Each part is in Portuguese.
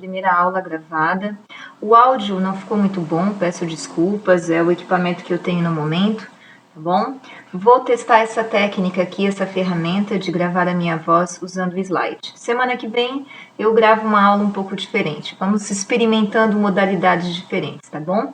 primeira aula gravada. O áudio não ficou muito bom, peço desculpas, é o equipamento que eu tenho no momento, tá bom? Vou testar essa técnica aqui, essa ferramenta de gravar a minha voz usando o slide. Semana que vem eu gravo uma aula um pouco diferente, vamos experimentando modalidades diferentes, tá bom?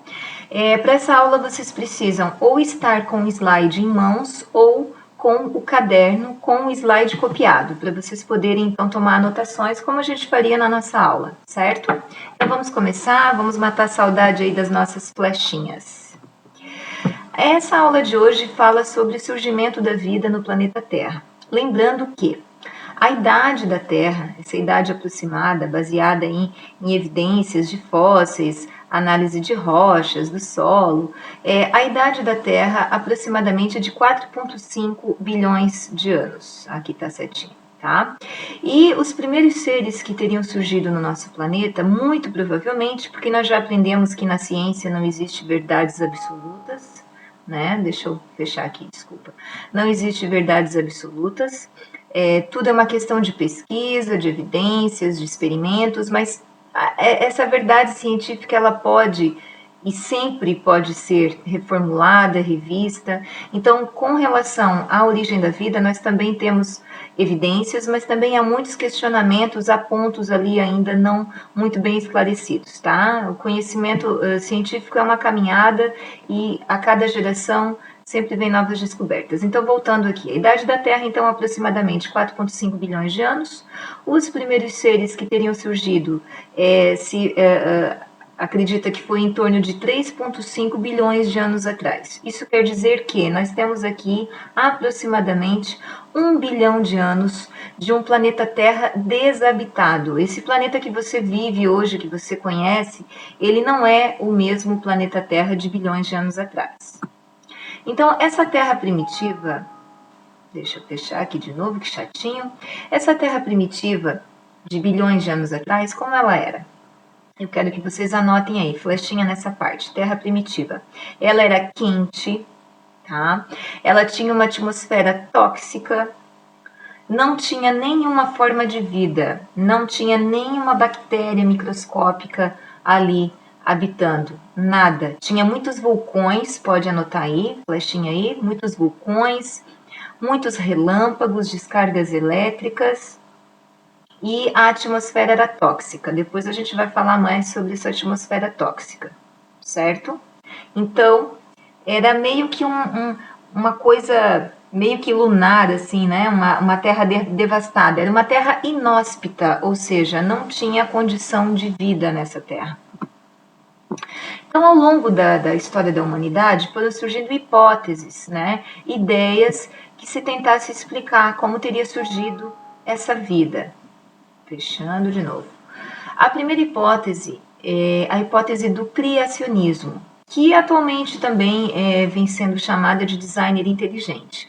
Para essa aula vocês precisam ou estar com o slide em mãos ou com o caderno com o slide copiado, para vocês poderem então tomar anotações como a gente faria na nossa aula, certo? Então vamos começar, vamos matar a saudade aí das nossas flechinhas. Essa aula de hoje fala sobre o surgimento da vida no planeta Terra. Lembrando que a idade da Terra, essa idade aproximada, baseada em evidências de fósseis, análise de rochas, do solo, a idade da Terra aproximadamente de 4,5 bilhões de anos. Aqui está certinho, tá? E os primeiros seres que teriam surgido no nosso planeta, muito provavelmente, porque nós já aprendemos que na ciência não existe verdades absolutas, né? Deixa eu fechar aqui, desculpa. Não existe verdades absolutas. Tudo é uma questão de pesquisa, de evidências, de experimentos, mas essa verdade científica ela pode e sempre pode ser reformulada, revista. Então, com relação à origem da vida, nós também temos evidências, mas também há muitos questionamentos, há pontos ali ainda não muito bem esclarecidos, tá? O conhecimento científico é uma caminhada e a cada geração sempre vem novas descobertas. Então, voltando aqui, a idade da Terra, então, aproximadamente 4,5 bilhões de anos. Os primeiros seres que teriam surgido acredita que foi em torno de 3,5 bilhões de anos atrás. Isso quer dizer que nós temos aqui aproximadamente 1 bilhão de anos de um planeta Terra desabitado. Esse planeta que você vive hoje, que você conhece, ele não é o mesmo planeta Terra de bilhões de anos atrás. Então, essa Terra primitiva, deixa eu fechar aqui de novo, que chatinho. Essa Terra primitiva de bilhões de anos atrás, como ela era? Eu quero que vocês anotem aí, flechinha nessa parte, Terra primitiva. Ela era quente, tá? Ela tinha uma atmosfera tóxica, não tinha nenhuma forma de vida, não tinha nenhuma bactéria microscópica ali habitando, nada. Tinha muitos vulcões, pode anotar aí, flechinha aí, muitos vulcões, muitos relâmpagos, descargas elétricas, e a atmosfera era tóxica. Depois a gente vai falar mais sobre essa atmosfera tóxica, certo? Então, era meio que uma coisa meio que lunar, assim, né? Uma terra devastada. Era uma terra inóspita, ou seja, não tinha condição de vida nessa terra. Então, ao longo da história da humanidade, foram surgindo hipóteses, né? Ideias que se tentasse explicar como teria surgido essa vida. Fechando de novo. A primeira hipótese é a hipótese do criacionismo, que atualmente também vem sendo chamada de designer inteligente.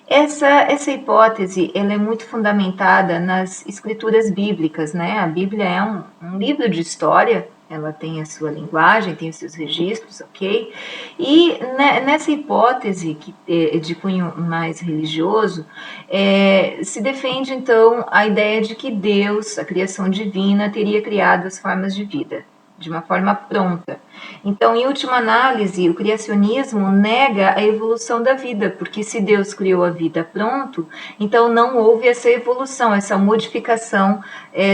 Essa hipótese ela é muito fundamentada nas escrituras bíblicas, né? A Bíblia é um livro de história, ela tem a sua linguagem, tem os seus registros, ok? E nessa hipótese que de cunho mais religioso, se defende então a ideia de que Deus, a criação divina, teria criado as formas de vida de uma forma pronta. Então, em última análise, o criacionismo nega a evolução da vida, porque se Deus criou a vida pronto, então não houve essa evolução, essa modificação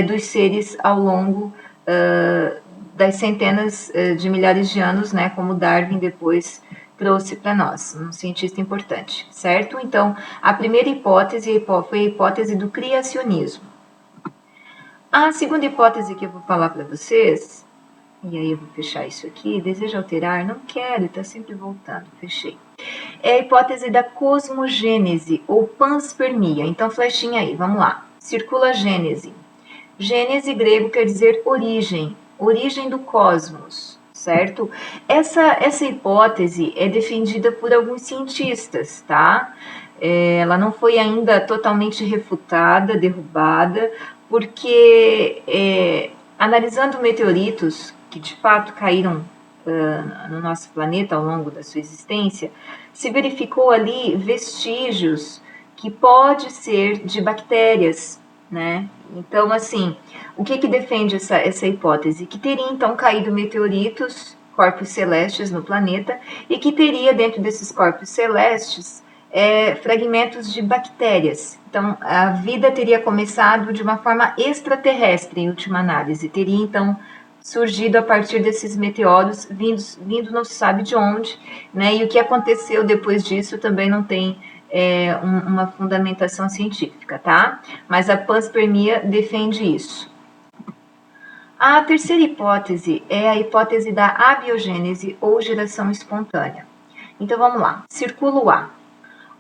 dos seres ao longo das centenas de milhares de anos, né, como Darwin depois trouxe para nós, um cientista importante, certo? Então, a primeira hipótese foi a hipótese do criacionismo. A segunda hipótese que eu vou falar para vocês, e aí eu vou fechar isso aqui, deseja alterar? Não quero, está sempre voltando, fechei. É a hipótese da cosmogênese ou panspermia. Então, flechinha aí, vamos lá. Circula a gênese. Gênese grego quer dizer origem, origem do cosmos, certo? Essa hipótese é defendida por alguns cientistas, tá? Ela não foi ainda totalmente refutada, derrubada, porque analisando meteoritos que de fato caíram no nosso planeta ao longo da sua existência, se verificou ali vestígios que pode ser de bactérias, né? Então, assim, o que defende essa hipótese? Que teria, então, caído meteoritos, corpos celestes no planeta, e que teria, dentro desses corpos celestes, fragmentos de bactérias. Então, a vida teria começado de uma forma extraterrestre, em última análise. Teria, então, surgido a partir desses meteoros, vindo não se sabe de onde, né? E o que aconteceu depois disso também não tem uma fundamentação científica, tá? Mas a panspermia defende isso. A terceira hipótese é a hipótese da abiogênese ou geração espontânea. Então vamos lá, circula o A.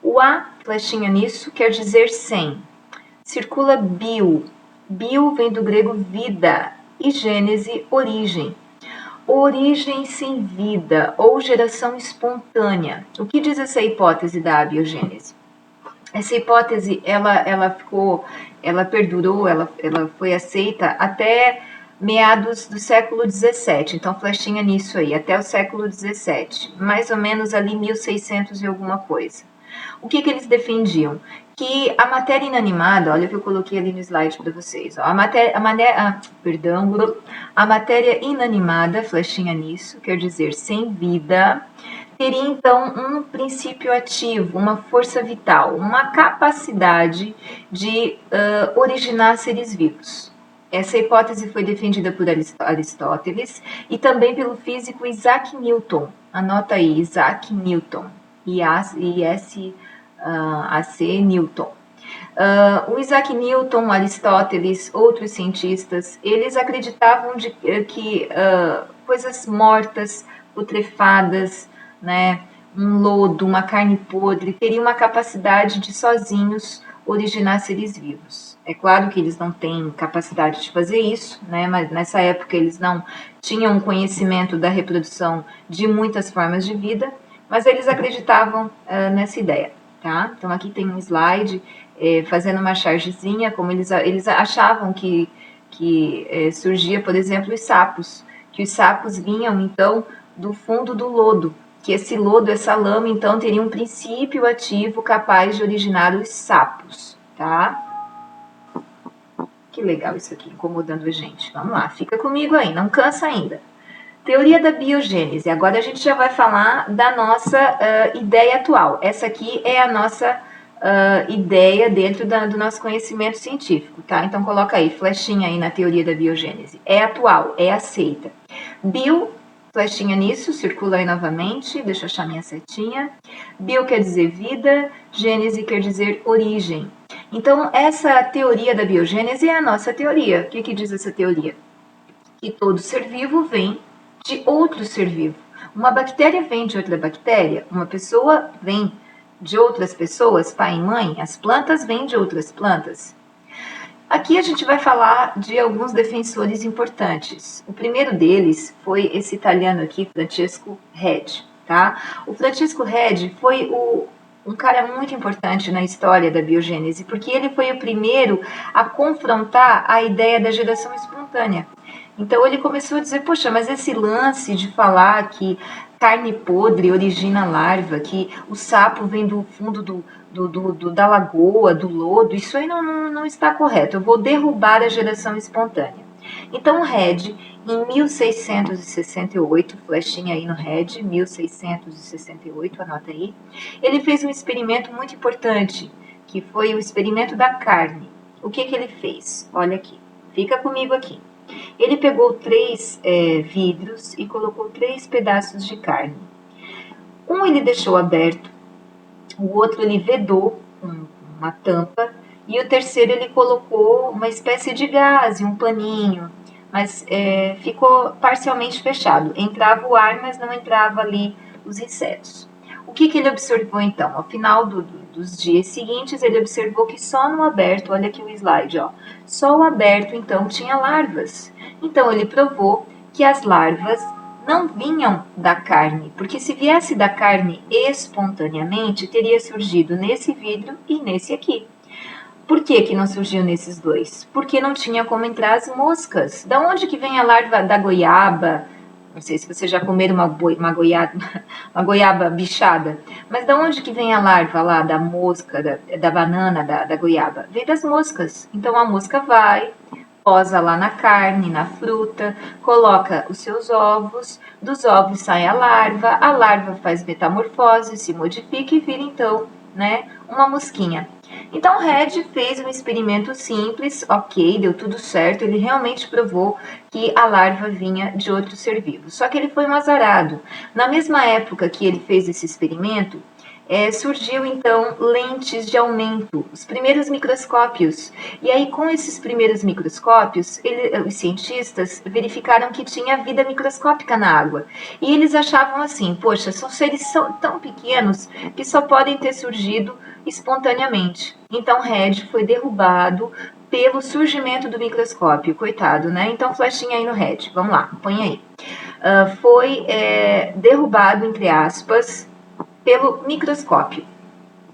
O A, flechinha nisso, quer dizer sem. Circula bio. Bio vem do grego vida e gênese, origem. Origem sem vida ou geração espontânea. O que diz essa hipótese da abiogênese? Essa hipótese, ela perdurou, ela foi aceita até meados do século XVII, então flechinha nisso aí, até o século XVII, mais ou menos ali 1600 e alguma coisa. O que eles defendiam? Que a matéria inanimada, olha o que eu coloquei ali no slide para vocês, ó, a matéria inanimada, flechinha nisso, quer dizer sem vida, teria então um princípio ativo, uma força vital, uma capacidade de originar seres vivos. Essa hipótese foi defendida por Aristóteles e também pelo físico Isaac Newton. Anota aí, Isaac Newton, I-S-A-C Newton. O Isaac Newton, Aristóteles, outros cientistas, eles acreditavam que coisas mortas, putrefadas, né, um lodo, uma carne podre, teriam uma capacidade de sozinhos originar seres vivos. É claro que eles não têm capacidade de fazer isso, né, mas nessa época eles não tinham conhecimento da reprodução de muitas formas de vida, mas eles acreditavam nessa ideia. Tá? Então aqui tem um slide fazendo uma chargezinha, como eles achavam que surgia, por exemplo, os sapos, que os sapos vinham então do fundo do lodo, que esse lodo, essa lama, então teria um princípio ativo capaz de originar os sapos, tá? Que legal isso aqui, incomodando a gente. Vamos lá, fica comigo aí, não cansa ainda. Teoria da biogênese. Agora a gente já vai falar da nossa ideia atual. Essa aqui é a nossa ideia dentro do nosso conhecimento científico, tá? Então coloca aí, flechinha aí na teoria da biogênese. É atual, é aceita. Bio, flechinha nisso, circula aí novamente, deixa eu achar minha setinha. Bio quer dizer vida, gênese quer dizer origem. Então essa teoria da biogênese é a nossa teoria. O que diz essa teoria? Que todo ser vivo vem de outro ser vivo. Uma bactéria vem de outra bactéria, uma pessoa vem de outras pessoas, pai e mãe, as plantas vêm de outras plantas. Aqui a gente vai falar de alguns defensores importantes. O primeiro deles foi esse italiano aqui, Francesco Redi, tá? O Francesco Redi foi um cara muito importante na história da biogênese, porque ele foi o primeiro a confrontar a ideia da geração espontânea. Então ele começou a dizer, poxa, mas esse lance de falar que carne podre origina larva, que o sapo vem do fundo da lagoa, do lodo, isso aí não está correto. Eu vou derrubar a geração espontânea. Então o Redi, em 1668, flechinha aí no Redi, 1668, anota aí, ele fez um experimento muito importante, que foi o experimento da carne. O que ele fez? Olha aqui, fica comigo aqui. Ele pegou 3 vidros e colocou 3 pedaços de carne. Um ele deixou aberto, o outro ele vedou com uma tampa e o terceiro ele colocou uma espécie de gaze, um paninho, mas ficou parcialmente fechado. Entrava o ar, mas não entrava ali os insetos. O que ele observou então? Ao final dos dias seguintes, ele observou que só no aberto, olha aqui o slide, ó, só o aberto então tinha larvas. Então ele provou que as larvas não vinham da carne, porque se viesse da carne espontaneamente, teria surgido nesse vidro e nesse aqui. Por que não surgiu nesses dois? Porque não tinha como entrar as moscas. Da onde que vem a larva da goiaba, Não sei se você já comeram uma goiaba bichada. Mas da onde que vem a larva lá da mosca, da banana, da goiaba? Vem das moscas. Então a mosca vai, posa lá na carne, na fruta, coloca os seus ovos, dos ovos sai a larva faz metamorfose, se modifica e vira então, né, uma mosquinha. Então, Red fez um experimento simples, ok, deu tudo certo, ele realmente provou que a larva vinha de outro ser vivo. Só que ele foi um azarado. Na mesma época que ele fez esse experimento, surgiu então lentes de aumento, os primeiros microscópios. E aí, com esses primeiros microscópios, os cientistas verificaram que tinha vida microscópica na água. E eles achavam assim: poxa, são seres tão pequenos que só podem ter surgido espontaneamente. Então, Red foi derrubado pelo surgimento do microscópio, coitado, né? Então, flechinha aí no Red, vamos lá, põe aí. Foi derrubado, entre aspas, pelo microscópio,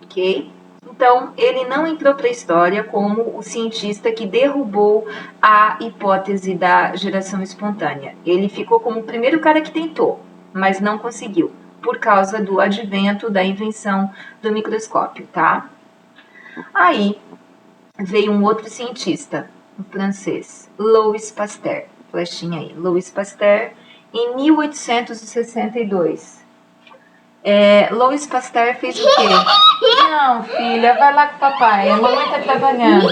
ok? Então, ele não entrou para a história como o cientista que derrubou a hipótese da geração espontânea. Ele ficou como o primeiro cara que tentou, mas não conseguiu, por causa do advento da invenção do microscópio, tá? Aí veio um outro cientista, um francês, Louis Pasteur, flechinha aí, Louis Pasteur, em 1862. Louis Pasteur fez o quê? Não, filha, vai lá com o papai, a mamãe tá trabalhando.